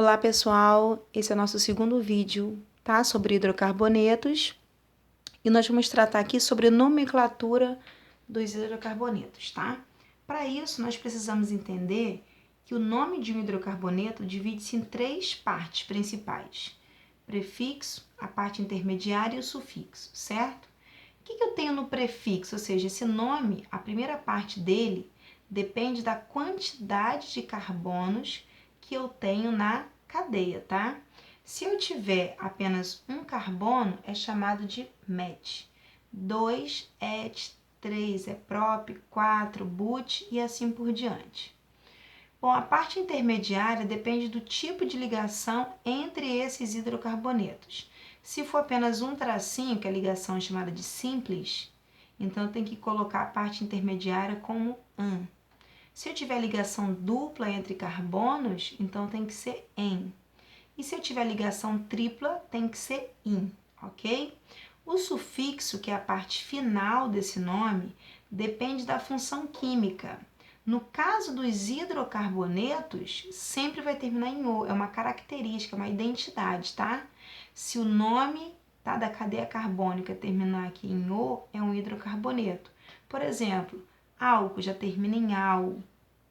Olá pessoal, esse é o nosso segundo vídeo, tá? Sobre hidrocarbonetos e nós vamos tratar aqui sobre nomenclatura dos hidrocarbonetos, tá? Para isso nós precisamos entender que o nome de um hidrocarboneto divide-se em três partes principais: prefixo, a parte intermediária e o sufixo, certo? O que eu tenho no prefixo? Ou seja, esse nome, a primeira parte dele depende da quantidade de carbonos que eu tenho na cadeia, tá? Se eu tiver apenas um carbono, é chamado de met. 2 et, 3 é prop, 4 but e assim por diante. Bom, a parte intermediária depende do tipo de ligação entre esses hidrocarbonetos. Se for apenas um tracinho, que a ligação é chamada de simples, então eu tenho que colocar a parte intermediária como an. Se eu tiver ligação dupla entre carbonos, então tem que ser en. E se eu tiver ligação tripla, tem que ser in, ok? O sufixo, que é a parte final desse nome, depende da função química. No caso dos hidrocarbonetos, sempre vai terminar em O, é uma característica, uma identidade, tá? Se o nome da cadeia carbônica terminar aqui em O, é um hidrocarboneto. Por exemplo, álcool já termina em al,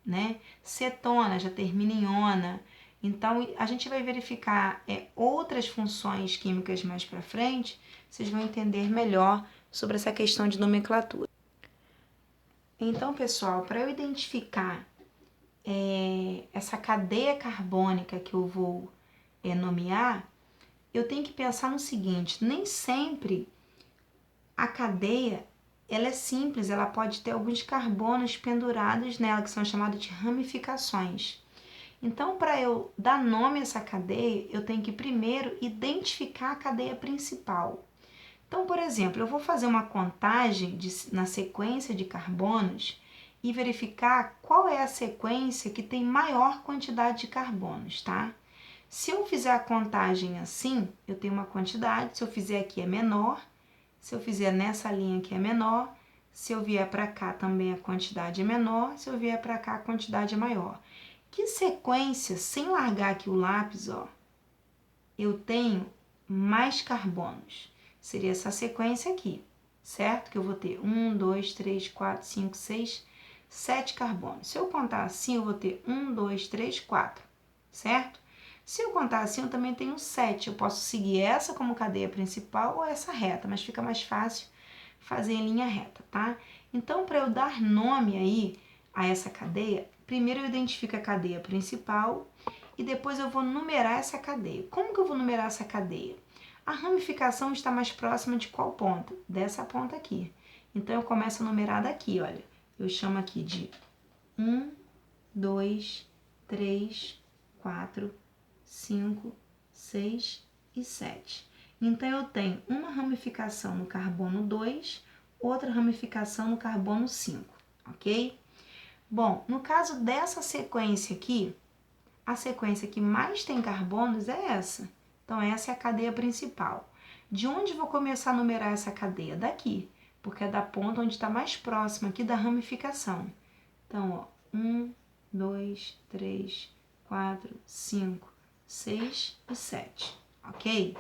né? Cetona já termina em ona. Então, a gente vai verificar outras funções químicas mais para frente, vocês vão entender melhor sobre essa questão de nomenclatura. Então, pessoal, para eu identificar essa cadeia carbônica que eu vou nomear, eu tenho que pensar no seguinte: nem sempre a cadeia ela é simples, ela pode ter alguns carbonos pendurados nela, que são chamados de ramificações. Então, para eu dar nome a essa cadeia, eu tenho que primeiro identificar a cadeia principal. Então, por exemplo, eu vou fazer uma contagem na sequência de carbonos e verificar qual é a sequência que tem maior quantidade de carbonos, tá? Se eu fizer a contagem assim, eu tenho uma quantidade, se eu fizer aqui é menor, se eu fizer nessa linha aqui é menor, se eu vier para cá também a quantidade é menor, se eu vier para cá a quantidade é maior. Que sequência, sem largar aqui o lápis, ó, eu tenho mais carbonos? Seria essa sequência aqui, certo? Que eu vou ter 1, 2, 3, 4, 5, 6, 7 carbonos. Se eu contar assim, eu vou ter 1, 2, 3, 4, certo? Se eu contar assim, eu também tenho 7. Eu posso seguir essa como cadeia principal ou essa reta, mas fica mais fácil fazer em linha reta, tá? Então, para eu dar nome aí a essa cadeia, primeiro eu identifico a cadeia principal e depois eu vou numerar essa cadeia. Como que eu vou numerar essa cadeia? A ramificação está mais próxima de qual ponta? Dessa ponta aqui. Então, eu começo a numerar daqui, olha. Eu chamo aqui de 1, 2, 3, 4, 5, 6 e 7. Então, eu tenho uma ramificação no carbono 2, outra ramificação no carbono 5, ok? Bom, no caso dessa sequência aqui, a sequência que mais tem carbonos é essa. Então, essa é a cadeia principal. De onde vou começar a numerar essa cadeia? Daqui, porque é da ponta onde está mais próxima aqui da ramificação. Então, ó, 1, 2, 3, 4, 5, 6 e 7, ok?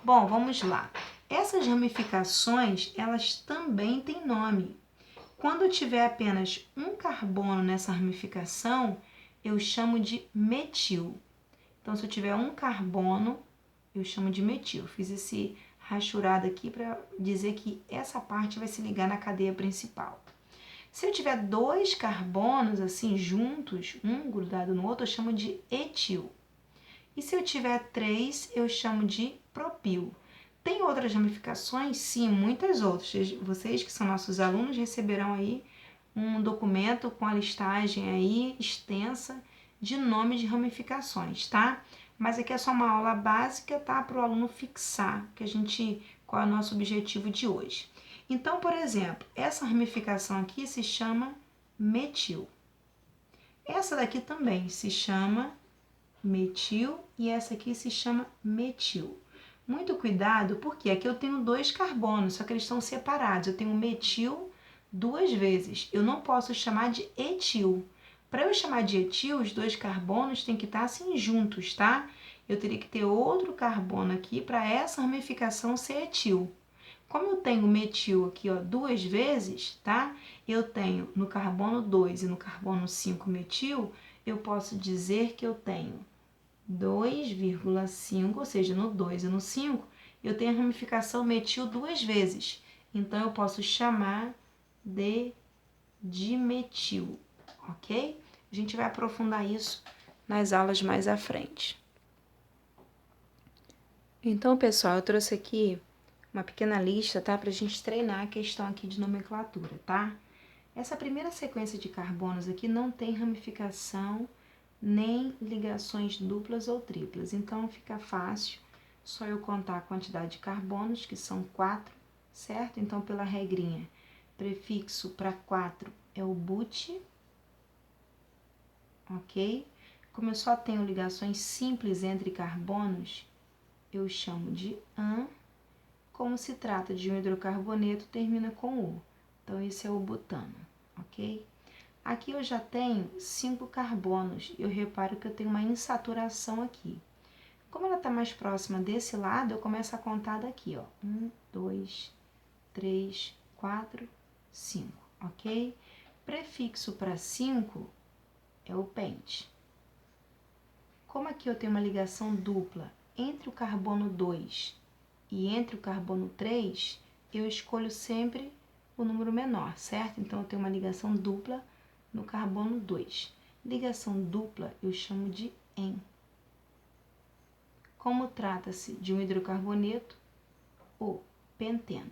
Bom, vamos lá. Essas ramificações, elas também têm nome. Quando eu tiver apenas um carbono nessa ramificação, eu chamo de metil. Então, se eu tiver um carbono, eu chamo de metil. Fiz esse rachurado aqui para dizer que essa parte vai se ligar na cadeia principal. Se eu tiver dois carbonos assim juntos, um grudado no outro, eu chamo de etil. E se eu tiver 3, eu chamo de propil. Tem outras ramificações? Sim, muitas outras. Vocês que são nossos alunos receberão aí um documento com a listagem aí extensa de nomes de ramificações, tá? Mas aqui é só uma aula básica, tá? Para o aluno fixar qual é o nosso objetivo de hoje. Então, por exemplo, essa ramificação aqui se chama metil. Essa daqui também se chama metil e essa aqui se chama metil. Muito cuidado, porque aqui eu tenho dois carbonos, só que eles estão separados. Eu tenho metil duas vezes. Eu não posso chamar de etil, Para eu chamar de etil, os dois carbonos têm que estar assim juntos, tá? Eu teria que ter outro carbono aqui para essa ramificação ser etil. Como eu tenho metil aqui, ó, duas vezes, tá? Eu tenho no carbono 2 e no carbono 5 metil, eu posso dizer que eu tenho 2,5, ou seja, no 2 e no 5, eu tenho a ramificação metil duas vezes. Então, eu posso chamar de dimetil, ok? A gente vai aprofundar isso nas aulas mais à frente. Então, pessoal, eu trouxe aqui uma pequena lista, tá? Pra gente treinar a questão aqui de nomenclatura, tá? Essa primeira sequência de carbonos aqui não tem ramificação nem ligações duplas ou triplas. Então, fica fácil, só eu contar a quantidade de carbonos, que são 4, certo? Então, pela regrinha, prefixo para 4 é o but, ok? Como eu só tenho ligações simples entre carbonos, eu chamo de an. Como se trata de um hidrocarboneto, termina com U. Então, esse é o butano, ok? Aqui eu já tenho 5 carbonos. Eu reparo que eu tenho uma insaturação aqui. Como ela está mais próxima desse lado, eu começo a contar daqui, ó. 1, 2, 3, 4, 5, ok? Prefixo para 5 é o pente. Como aqui eu tenho uma ligação dupla entre o carbono 2 e entre o carbono 3, eu escolho sempre o número menor, certo? Então, eu tenho uma ligação dupla no carbono 2. Ligação dupla eu chamo de en. Como trata-se de um hidrocarboneto, o penteno.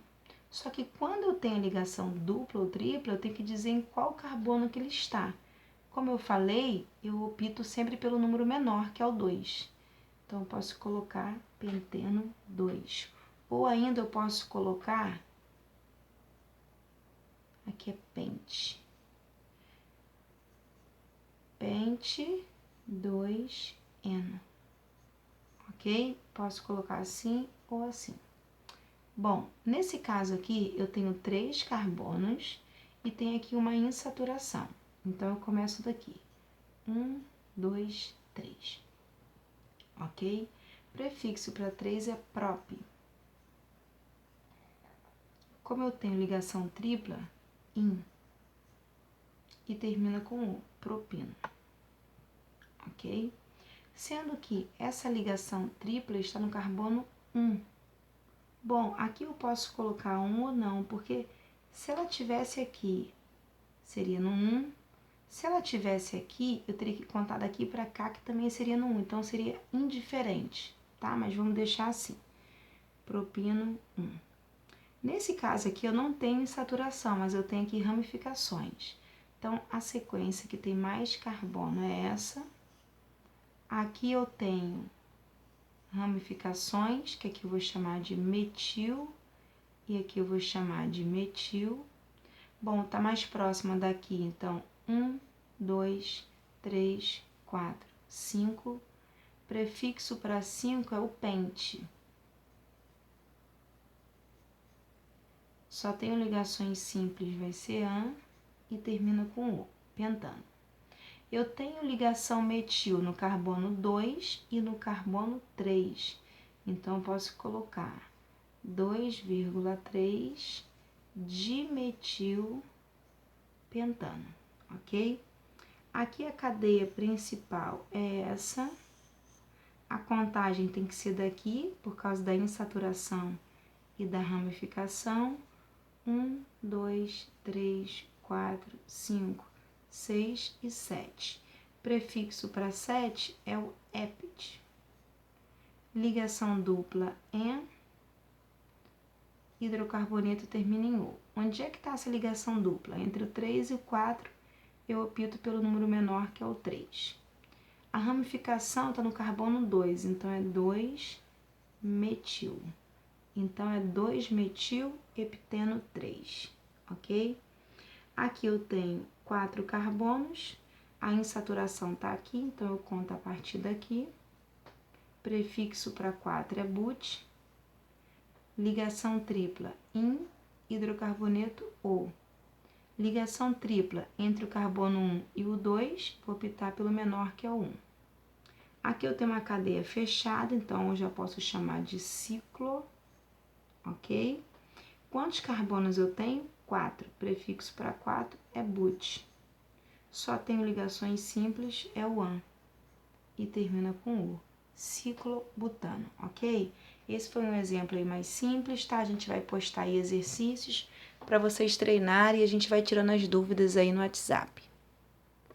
Só que quando eu tenho ligação dupla ou tripla, eu tenho que dizer em qual carbono que ele está. Como eu falei, eu opto sempre pelo número menor, que é o 2. Então, eu posso colocar penteno 2. Ou ainda eu posso colocar, aqui é pente. Pente 2N. Ok? Posso colocar assim ou assim. Bom, nesse caso aqui, eu tenho 3 carbonos e tem aqui uma insaturação. Então, eu começo daqui. 1, 2, 3. Ok? Prefixo para 3 é prop. Como eu tenho ligação tripla, in. E termina com o, propino. Ok? Sendo que essa ligação tripla está no carbono 1. Bom, aqui eu posso colocar 1 ou não, porque se ela tivesse aqui, seria no 1. Se ela tivesse aqui, eu teria que contar daqui para cá, que também seria no 1. Então, seria indiferente, tá? Mas vamos deixar assim. Propino 1. Nesse caso aqui, eu não tenho insaturação, mas eu tenho aqui ramificações. Então, a sequência que tem mais carbono é essa. Aqui eu tenho ramificações, que aqui eu vou chamar de metil, e aqui eu vou chamar de metil. Bom, tá mais próxima daqui, então, 1, 2, 3, 4, 5. Prefixo para 5 é o pente. Só tenho ligações simples, vai ser an, e termina com o, pentano. Eu tenho ligação metil no carbono 2 e no carbono 3. Então, eu posso colocar 2,3 dimetil pentano, ok? Aqui a cadeia principal é essa. A contagem tem que ser daqui, por causa da insaturação e da ramificação. 1, 2, 3, 4, 5, 6 e 7. Prefixo para 7 é o epit. Ligação dupla en. Hidrocarboneto termina em O. Onde é que está essa ligação dupla? Entre o 3 e o 4, eu opto pelo número menor, que é o 3. A ramificação está no carbono 2, então é 2-metil. Então, é 2-metil-hepteno 3, ok? Aqui eu tenho 4 carbonos, a insaturação está aqui, então eu conto a partir daqui. Prefixo para 4 é but. Ligação tripla, in, hidrocarboneto O. Ligação tripla entre o carbono 1 e o 2, vou optar pelo menor, que é o 1. Aqui eu tenho uma cadeia fechada, então eu já posso chamar de ciclo, ok? Quantos carbonos eu tenho? 4. Prefixo para 4 é but. Só tenho ligações simples, é o an. E termina com u. Ciclobutano, ok? Esse foi um exemplo aí mais simples, tá? A gente vai postar aí exercícios para vocês treinarem e a gente vai tirando as dúvidas aí no WhatsApp.